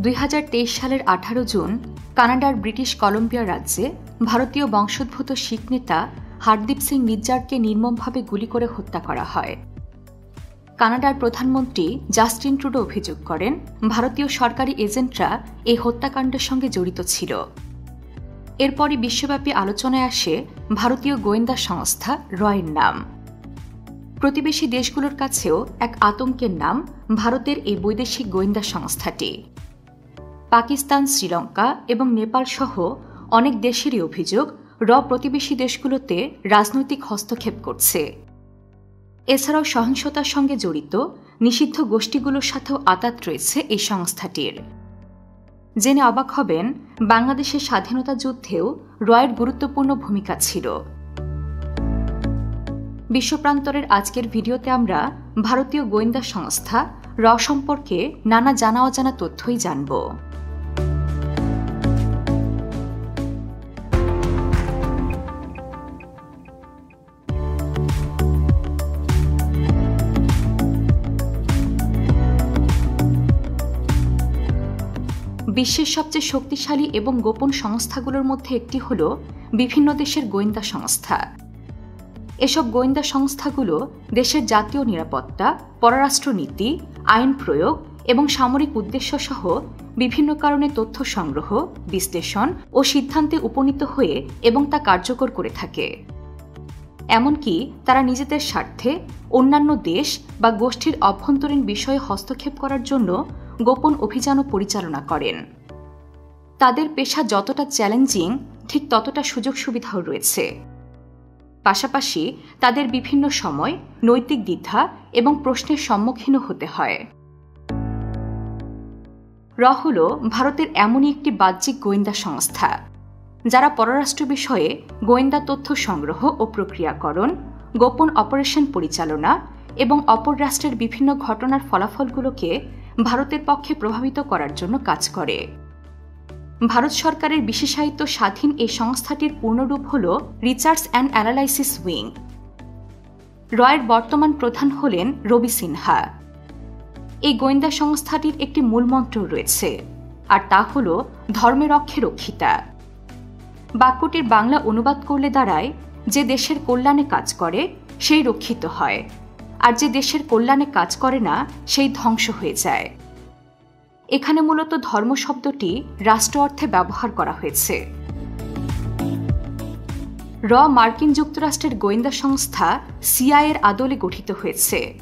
2023 সালের 18 জুন কানাডার British Columbia রাজ্যে ভারতীয় বংশোদ্ভূত শিখ নেতা হরদীপ সিং নিজ্জারকে নির্মমভাবে গুলি করে হত্যা করা হয়। কানাডার প্রধানমন্ত্রী জাস্টিন ট্রুডো অভিযোগ করেন, ভারতীয় সরকারি এজেন্টরা এই হত্যাকাণ্ডের সঙ্গে জড়িত ছিল। এরপরই বিশ্বব্যাপী আলোচনায় আসে ভারতীয় গোয়েন্দা সংস্থা রয়ের নাম। প্রতিবেশী দেশগুলোর কাছেও এক আতঙ্কের নাম ভারতের এই বৈদেশিক গোয়েন্দা সংস্থাটি। পাকিস্তান, শ্রীলঙ্কা এবং নেপাল সহ অনেক দেশেরই অভিযোগ প্রতিবেশী দেশগুলোতে রাজনৈতিক হস্তক্ষেপ করছে। এছাড়াও সহিংসতার সঙ্গে জড়িত নিষিদ্ধ গোষ্ঠীগুলোর সাথেও আঁতাত রয়েছে এই সংস্থাটির। জেনে অবাক হবেন, বাংলাদেশের স্বাধীনতা যুদ্ধেও রয়ের গুরুত্বপূর্ণ ভূমিকা ছিল। বিশ্বপ্রান্তরের আজকের ভিডিওতে আমরা ভারতীয় গোয়েন্দা সংস্থা সম্পর্কে নানা জানা অজানা তথ্যই জানব। বিশ্বের সবচেয়ে শক্তিশালী এবং গোপন সংস্থাগুলোর মধ্যে একটি হল বিভিন্ন দেশের গোয়েন্দা সংস্থা। এসব গোয়েন্দা সংস্থাগুলো দেশের জাতীয় নিরাপত্তা, পররাষ্ট্রনীতি, আইন প্রয়োগ এবং সামরিক উদ্দেশ্য সহ বিভিন্ন কারণে তথ্য সংগ্রহ, বিশ্লেষণ ও সিদ্ধান্তে উপনীত হয়ে এবং তা কার্যকর করে থাকে। এমনকি তারা নিজেদের স্বার্থে অন্যান্য দেশ বা গোষ্ঠীর অভ্যন্তরীণ বিষয়ে হস্তক্ষেপ করার জন্য গোপন অভিযানও পরিচালনা করেন। তাদের পেশা যতটা চ্যালেঞ্জিং, ঠিক ততটা সুযোগ সুবিধাও রয়েছে। পাশাপাশি তাদের বিভিন্ন সময় নৈতিক দ্বিধা এবং প্রশ্নের সম্মুখীনও হতে হয়। হল ভারতের এমনই একটি বাহ্যিক গোয়েন্দা সংস্থা যারা পররাষ্ট্র বিষয়ে গোয়েন্দা তথ্য সংগ্রহ ও প্রক্রিয়াকরণ, গোপন অপারেশন পরিচালনা এবং অপর রাষ্ট্রের বিভিন্ন ঘটনার ফলাফলগুলোকে ভারতের পক্ষে প্রভাবিত করার জন্য কাজ করে। ভারত সরকারের বিশেষায়িত স্বাধীন এই সংস্থাটির পূর্ণরূপ হল রিসার্চ অ্যান্ড অ্যানালাইসিস উইং। রয়ের বর্তমান প্রধান হলেন রবি সিনহা। এই গোয়েন্দা সংস্থাটির একটি মূলমন্ত্র রয়েছে, আর তা হল ধর্মে রক্ষে রক্ষিতা। বাক্যটির বাংলা অনুবাদ করলে দাঁড়ায়, যে দেশের কল্যাণে কাজ করে সেই রক্ষিত হয়, আর যে দেশের কল্যাণে কাজ করে না সেই ধ্বংস হয়ে যায়। এখানে মূলত ধর্ম শব্দটি রাষ্ট্র অর্থে ব্যবহার করা হয়েছে। মার্কিন যুক্তরাষ্ট্রের গোয়েন্দা সংস্থা সিআইএর আদলে গঠিত হয়েছে।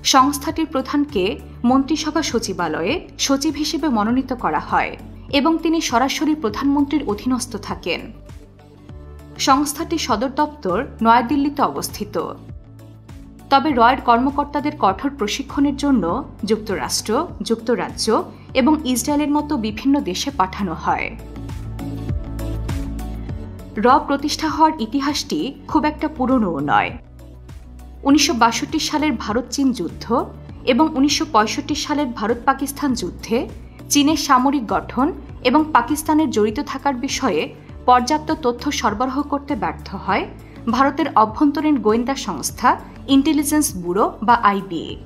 সংস্থাটির প্রধানকে মন্ত্রিসভা সচিবালয়ে সচিব হিসেবে মনোনীত করা হয় এবং তিনি সরাসরি প্রধানমন্ত্রীর অধীনস্থ থাকেন। সংস্থাটির সদর দপ্তর নয়াদিল্লিতে অবস্থিত। তবে রয়ের কর্মকর্তাদের কঠোর প্রশিক্ষণের জন্য যুক্তরাষ্ট্র, যুক্তরাজ্য এবং ইসরায়েলের মতো বিভিন্ন দেশে পাঠানো হয়। প্রতিষ্ঠা হওয়ার ইতিহাসটি খুব একটা পুরনোও নয়। 1962 সালের ভারত-চীন যুদ্ধ এবং 1965 সালের ভারত-পাকিস্তান যুদ্ধে চীনের সামরিক গঠন এবং পাকিস্তানের জড়িত থাকার বিষয়ে পর্যাপ্ত তথ্য সরবরাহ করতে ব্যর্থ হয় ভারতের অভ্যন্তরীণ গোয়েন্দা সংস্থা ইন্টেলিজেন্স ব্যুরো বা আইবিএ।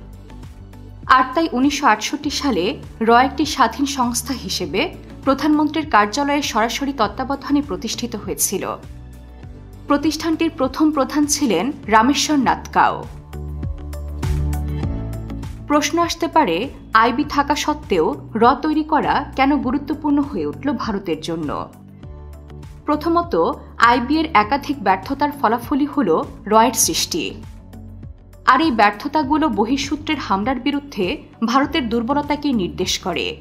আর তাই 1968 সালে একটি স্বাধীন সংস্থা হিসেবে প্রধানমন্ত্রীর কার্যালয়ের সরাসরি তত্ত্বাবধানে প্রতিষ্ঠিত হয়েছিল। প্রতিষ্ঠানটির প্রথম প্রধান ছিলেন রামেশ্বর নাথ কাও। প্রশ্ন আসতে পারে, আইবি থাকা সত্ত্বেও তৈরি করা কেন গুরুত্বপূর্ণ হয়ে উঠল ভারতের জন্য? প্রথমত, আইবিএর একাধিক ব্যর্থতার ফলাফলই হল রয়ের সৃষ্টি। আর এই ব্যর্থতাগুলো বহিঃসূত্রের হামলার বিরুদ্ধে ভারতের দুর্বলতাকে নির্দেশ করে।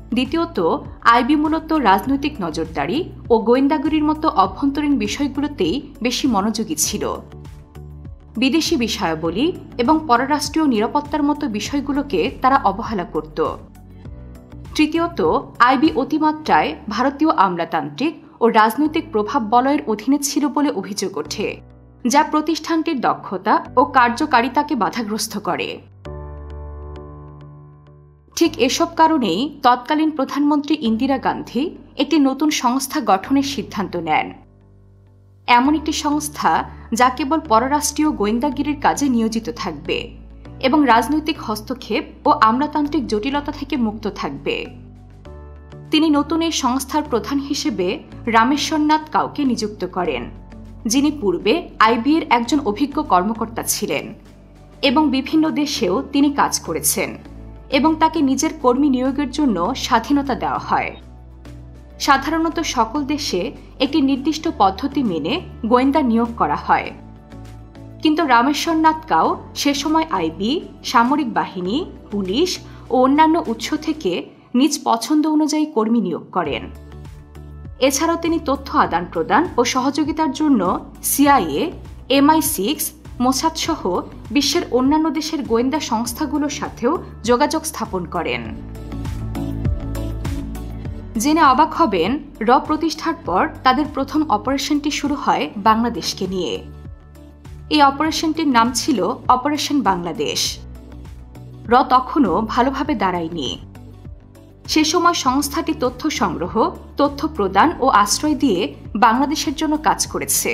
দ্বিতীয়ত, আইবি মূলত রাজনৈতিক নজরদারি ও গোয়েন্দাগিরির মতো অভ্যন্তরীণ বিষয়গুলোতেই বেশি মনোযোগী ছিল। বিদেশি বিষয়াবলী এবং পররাষ্ট্রীয় নিরাপত্তার মতো বিষয়গুলোকে তারা অবহেলা করত। তৃতীয়ত, আইবি অতিমাত্রায় ভারতীয় আমলাতান্ত্রিক ও রাজনৈতিক প্রভাব বলয়ের অধীনে ছিল বলে অভিযোগ ওঠে, যা প্রতিষ্ঠানটির দক্ষতা ও কার্যকারিতাকে বাধাগ্রস্ত করে। ঠিক এসব কারণেই তৎকালীন প্রধানমন্ত্রী ইন্দিরা গান্ধী একটি নতুন সংস্থা গঠনের সিদ্ধান্ত নেন। এমন একটি সংস্থা যা কেবল পররাষ্ট্রীয় গোয়েন্দাগিরির কাজে নিয়োজিত থাকবে এবং রাজনৈতিক হস্তক্ষেপ ও আমলাতান্ত্রিক জটিলতা থেকে মুক্ত থাকবে। তিনি নতুন এই সংস্থার প্রধান হিসেবে রামেশ্বরনাথ কাউকে নিযুক্ত করেন, যিনি পূর্বে আইবিএর একজন অভিজ্ঞ কর্মকর্তা ছিলেন এবং বিভিন্ন দেশেও তিনি কাজ করেছেন, এবং তাকে নিজের কর্মী নিয়োগের জন্য স্বাধীনতা দেওয়া হয়। সাধারণত সকল দেশে একটি নির্দিষ্ট পদ্ধতি মেনে গোয়েন্দা নিয়োগ করা হয়, কিন্তু রামেশ্বরনাথ কাউ সে সময় আইবি, সামরিক বাহিনী, পুলিশ ও অন্যান্য উৎস থেকে নিজ পছন্দ অনুযায়ী কর্মী নিয়োগ করেন। এছাড়াও তিনি তথ্য আদান প্রদান ও সহযোগিতার জন্য সিআইএ, MI6, মোসাদ সহ বিশ্বের অন্যান্য দেশের গোয়েন্দা সংস্থাগুলোর সাথেও যোগাযোগ স্থাপন করেন। জেনে অবাক হবেন, প্রতিষ্ঠার পর তাদের প্রথম অপারেশনটি শুরু হয় বাংলাদেশকে নিয়ে। এই অপারেশনটির নাম ছিল অপারেশন বাংলাদেশ। তখনও ভালোভাবে দাঁড়ায়নি। সে সময় সংস্থাটি তথ্য সংগ্রহ, তথ্য প্রদান ও আশ্রয় দিয়ে বাংলাদেশের জন্য কাজ করেছে।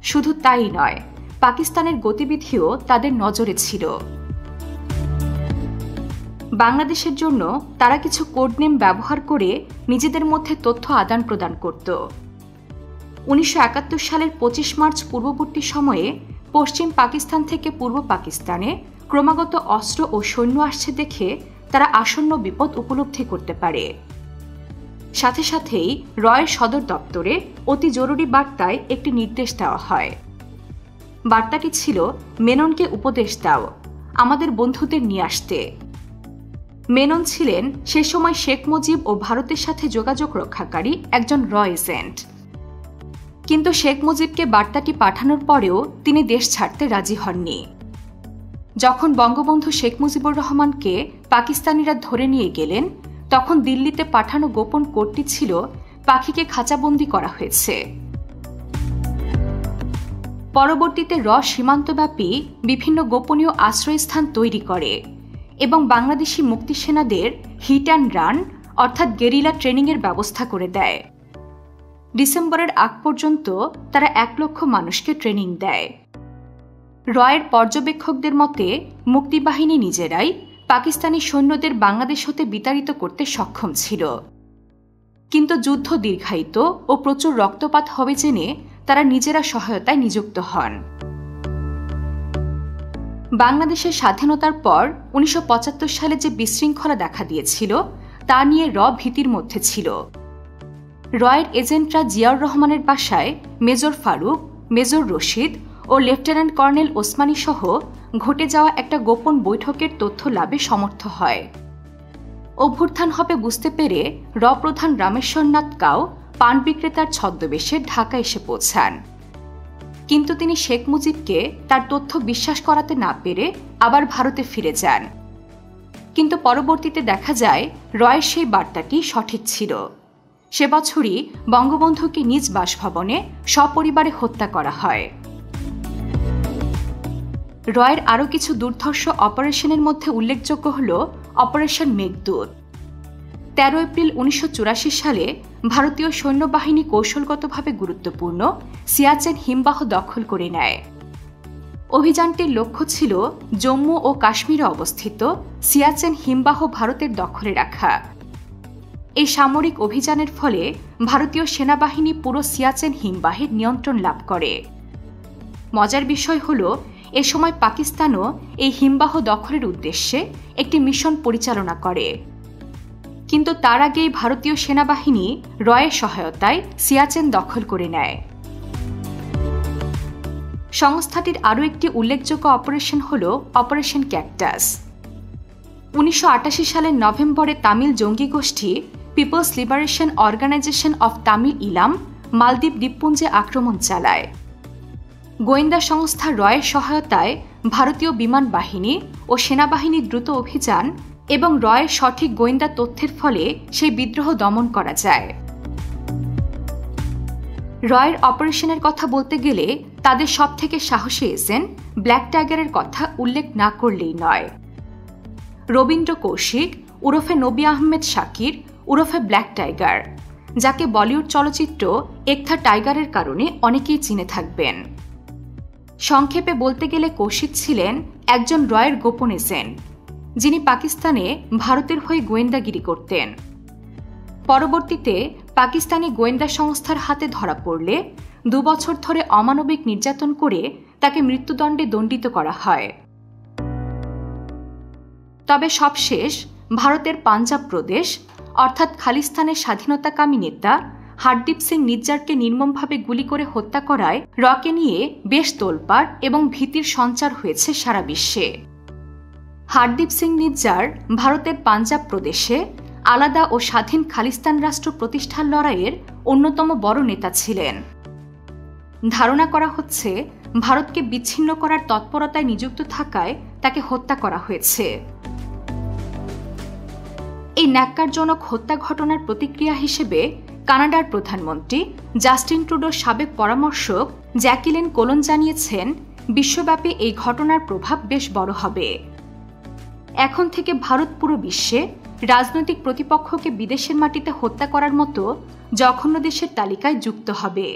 শুধু তাই নয়, পাকিস্তানের গতিবিধিও তাদের নজরে ছিল। বাংলাদেশের জন্য তারা কিছু কোড নেম ব্যবহার করে নিজেদের মধ্যে তথ্য আদান প্রদান করত। 1971 সালের 25 মার্চ পূর্ববর্তী সময়ে পশ্চিম পাকিস্তান থেকে পূর্ব পাকিস্তানে ক্রমাগত অস্ত্র ও সৈন্য আসছে দেখে তারা আসন্ন বিপদ উপলব্ধি করতে পারে। সাথে সাথেই রয়ের সদর দপ্তরে অতি জরুরি বার্তায় একটি নির্দেশ দেওয়া হয়। বার্তাটি ছিল, মেননকে উপদেশ দাও আমাদের বন্ধুদের নিয়ে আসতে। মেনন ছিলেন সে সময় শেখ মুজিব ও ভারতের সাথে যোগাযোগ রক্ষাকারী একজন এজেন্ট। কিন্তু শেখ মুজিবকে বার্তাটি পাঠানোর পরেও তিনি দেশ ছাড়তে রাজি হননি। যখন বঙ্গবন্ধু শেখ মুজিবুর রহমানকে পাকিস্তানিরা ধরে নিয়ে গেলেন, তখন দিল্লিতে পাঠানো গোপন কোডটি ছিল, পাখিকে খাঁচাবন্দি করা হয়েছে। পরবর্তীতে সীমান্তব্যাপী বিভিন্ন গোপনীয় আশ্রয়স্থান তৈরি করে এবং বাংলাদেশি মুক্তিসেনাদের হিট অ্যান্ড রান অর্থাৎ গেরিলা ট্রেনিংয়ের ব্যবস্থা করে দেয়। ডিসেম্বরের আগ পর্যন্ত তারা 1 লক্ষ মানুষকে ট্রেনিং দেয়। রয়ের পর্যবেক্ষকদের মতে মুক্তিবাহিনী নিজেরাই পাকিস্তানি সৈন্যদের বাংলাদেশ হতে বিতাড়িত করতে সক্ষম ছিল, কিন্তু যুদ্ধ দীর্ঘায়িত ও প্রচুর রক্তপাত হবে জেনে তারা নিজেরা সহায়তায় নিযুক্ত হন। বাংলাদেশের স্বাধীনতার পর 1975 সালে যে বিশৃঙ্খলা দেখা দিয়েছিল তা নিয়ে ভীতির মধ্যে ছিল। রয়ের এজেন্টরা জিয়াউর রহমানের বাসায় মেজর ফারুক, মেজর রশিদ ও লেফটেন্যান্ট কর্নেল ওসমানী সহ ঘটে যাওয়া একটা গোপন বৈঠকের তথ্য লাভে সমর্থ হয়। অভ্যুত্থান হবে বুঝতে পেরে প্রধান রামেশ্বরনাথ কাউ পান বিক্রেতার ছদ্মবেশে ঢাকা এসে পৌঁছান, কিন্তু তিনি শেখ মুজিবকে তার তথ্য বিশ্বাস করাতে না পেরে আবার ভারতে ফিরে যান। কিন্তু পরবর্তীতে দেখা যায় রয়ের সেই বার্তাটি সঠিক ছিল। সে বছরই বঙ্গবন্ধুকে নিজ বাসভবনে সপরিবারে হত্যা করা হয়। রয়ের আরও কিছু দুর্ধর্ষ অপারেশনের মধ্যে উল্লেখযোগ্য হল অপারেশন মেঘদূত। 13 এপ্রিল 1984 সালে ভারতীয় সৈন্যবাহিনী কৌশলগতভাবে গুরুত্বপূর্ণ সিয়াচেন হিমবাহ দখল করে নেয়। অভিযানটির লক্ষ্য ছিল জম্মু ও কাশ্মীরে অবস্থিত সিয়াচেন হিমবাহ ভারতের দখলে রাখা। এই সামরিক অভিযানের ফলে ভারতীয় সেনাবাহিনী পুরো সিয়াচেন হিমবাহের নিয়ন্ত্রণ লাভ করে। মজার বিষয় হল, এ সময় পাকিস্তানও এই হিমবাহ দখলের উদ্দেশ্যে একটি মিশন পরিচালনা করে, কিন্তু তার আগেই ভারতীয় সেনাবাহিনী রয়ের সহায়তায় সিয়াচেন দখল করে নেয়। সংস্থাটির আরও একটি উল্লেখযোগ্য অপারেশন হল অপারেশন ক্যাকটাস। 1988 সালের নভেম্বরে তামিল জঙ্গি গোষ্ঠী people's liberation organisation of Tamil Eelam মালদ্বীপ দ্বীপপুঞ্জে আক্রমণ চালায়। গোয়েন্দা সংস্থা রয়ের সহায়তায় ভারতীয় বিমান বাহিনী ও সেনাবাহিনীর দ্রুত অভিযান এবং রয়ের সঠিক গোয়েন্দা তথ্যের ফলে সেই বিদ্রোহ দমন করা যায়। রয়ের অপারেশনের কথা বলতে গেলে তাদের সবথেকে সাহসী এজেন্ট ব্ল্যাক টাইগারের কথা উল্লেখ না করলেই নয়। রবীন্দ্র কৌশিক উরফে নবী আহমেদ শাকির উরফে ব্ল্যাক টাইগার, যাকে বলিউড চলচ্চিত্র এক থা টাইগারের কারণে অনেকেই চিনে থাকবেন। সংক্ষেপে বলতে গেলে কৌশিক ছিলেন একজন রয়ের গোপন এজেন্ট, যিনি পাকিস্তানে ভারতের হয়ে গোয়েন্দাগিরি করতেন। পরবর্তীতে পাকিস্তানি গোয়েন্দা সংস্থার হাতে ধরা পড়লে 2 বছর ধরে অমানবিক নির্যাতন করে তাকে মৃত্যুদণ্ডে দণ্ডিত করা হয়। তবে সবশেষ ভারতের পাঞ্জাব প্রদেশ অর্থাৎ খালিস্তানের স্বাধীনতাকামী নেতা হারদীপ সিং নিজ্জারকে নির্মমভাবে গুলি করে হত্যা করায় রকে নিয়ে বেশ তোলপাড় এবং ভীতির সঞ্চার হয়েছে সারা বিশ্বে। হারদীপ সিং নিজ্জার ভারতের পাঞ্জাব প্রদেশে আলাদা ও স্বাধীন খালিস্তান রাষ্ট্র প্রতিষ্ঠার লড়াইয়ের অন্যতম বড় নেতা ছিলেন। ধারণা করা হচ্ছে ভারতকে বিচ্ছিন্ন করার তৎপরতায় নিযুক্ত থাকায় তাকে হত্যা করা হয়েছে। এই ন্যাক্কারজনক হত্যা ঘটনার প্রতিক্রিয়া হিসেবে কানাডার প্রধানমন্ত্রী জাস্টিন ট্রুডোর সাবেক পরামর্শক জ্যাকিলিন কোলন জানিয়েছেন, বিশ্বব্যাপী এই ঘটনার প্রভাব বেশ বড় হবে। এখন থেকে ভারত পুরো বিশ্বে রাজনৈতিক প্রতিপক্ষকে বিদেশের মাটিতে হত্যা করার মতো জঘন্য দেশের তালিকায় যুক্ত হবে,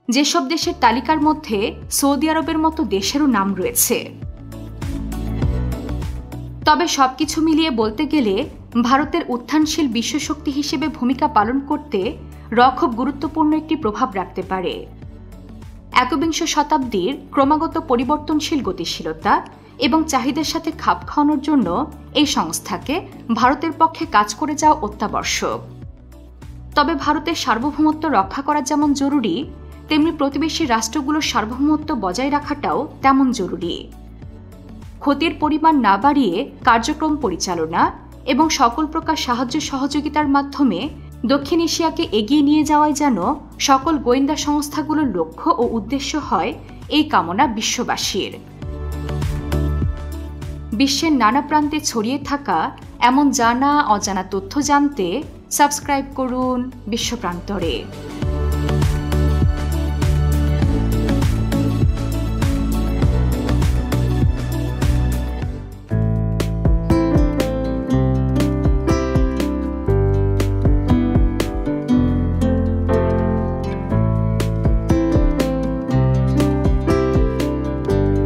যেসব দেশের তালিকার মধ্যে সৌদি আরবের মতো দেশেরও নাম রয়েছে। তবে সবকিছু মিলিয়ে বলতে গেলে ভারতের উত্থানশীল বিশ্বশক্তি হিসেবে ভূমিকা পালন করতে খুব গুরুত্বপূর্ণ একটি প্রভাব রাখতে পারে। একবিংশ শতাব্দীর ক্রমাগত পরিবর্তনশীল গতিশীলতা এবং চাহিদার সাথে খাপ খাওয়ানোর জন্য এই সংস্থাকে ভারতের পক্ষে কাজ করে যাওয়া অত্যাবশ্যক। তবে ভারতের সার্বভৌমত্ব রক্ষা করা যেমন জরুরি, তেমনি প্রতিবেশী রাষ্ট্রগুলোর সার্বভৌমত্ব বজায় রাখাটাও তেমন জরুরি। ক্ষতির পরিমাণ না বাড়িয়ে কার্যক্রম পরিচালনা এবং সকল প্রকার সাহায্য সহযোগিতার মাধ্যমে দক্ষিণ এশিয়াকে এগিয়ে নিয়ে যাওয়াই যেন সকল গোয়েন্দা সংস্থাগুলোর লক্ষ্য ও উদ্দেশ্য হয়, এই কামনা বিশ্ববাসীর। বিশ্বের নানা প্রান্তে ছড়িয়ে থাকা এমন জানা অজানা তথ্য জানতে সাবস্ক্রাইব করুন বিশ্বপ্রান্তরে।